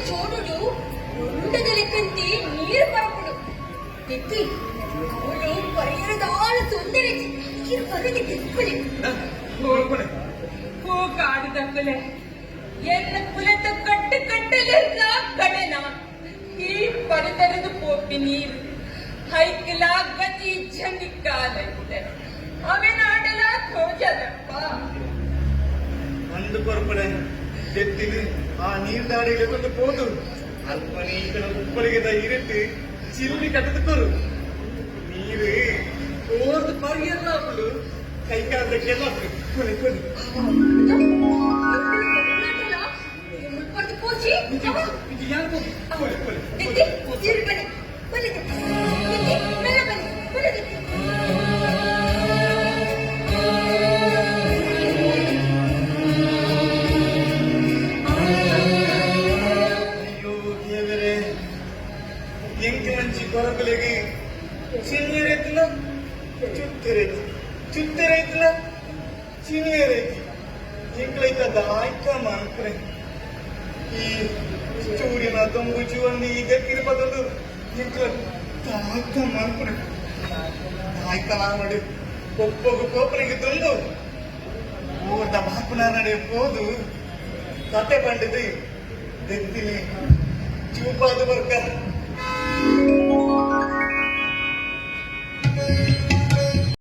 చోడుడు ఉండదలకంటే నీరు పరపుడు ఎత్తి அவளை பரையறதான சுந்தரி நீர் பருதி தெக்குலே ಕಾಡು ತಕ್ಕಲೆ ಎನ್ನ ಕುಲದ ಕಟ್ಟು ಕಟ್ಟಲಿಲ್ಲ ಕಡೆನ ಈ ಪರದರದ ಪೋಪಿ ನೀರು ಹೈಕಲ ಗತಿ ಜನಿಕಾಲೈತೆ ಅವನಾಡಲ ತೋಜದಪ್ಪ ಅಂದು ಕೊರಪಡೆ ಎತ್ತಿಲು ಆ ನೀರ್ದಾಡಿಗೆ ಕೊಂಡು ಹೋದು ಅಲ್ಪ ನೀರಿನ ಉಪ್ಪಳಿಗೆದ ಇರಿಟ್ಟು ಚಿರುಳಿ ಕಟ್ಟದು ನೀರು ಓರ್ದು ಪರಿಯಲ್ಲ ಅವಳು ಕೈ ಕಾಲಕ್ಕೆಲ್ಲ ಕೊನೆ ಕೊನೆ போச்சு ಇದು ಯಾರು ಕೊನೆ ಕೊನೆ ಎತ್ತಿ ತಿರುಗನೆ ಬಲಿದೆ ಎತ್ತಿ ಮೆಲ್ಲ ಬಲಿ ಬಲಿದೆ ಎಂಕಿ ಕೊರಕಲೆಗೆ ಚಿನ್ನೀರೈತಿಲ್ಲ ಚುತ್ತಿರೈತಿ ಚುತ್ತಿರೈತಿಲ್ಲ ಚಿನಿಯರೈತಿ ಎಂಕ್ಲೈತದ ಆಯ್ಕ ಮಾಡ್ಕ್ರೆ ಈ ಚೂರಿನ ತೊಂಬು ಚೂವಲ್ಲಿ ಈಗ ಕಿರುಪದದು ಎಂಕ್ಲ ತಾಯ್ಕ ಮಾಡ್ಕ್ರೆ ತಾಯ್ಕ ಮಾಡಿ ಒಪ್ಪೋಗು ಕೋಪನಿಗೆ ತಂದು ಊರ್ದ ಬಾಪುನ ನಡೆ ಹೋದು ಕತೆ ಬಂಡಿದ್ದು ದೆತ್ತಿನಿ ಚೂಪಾದ ಬರ್ಕ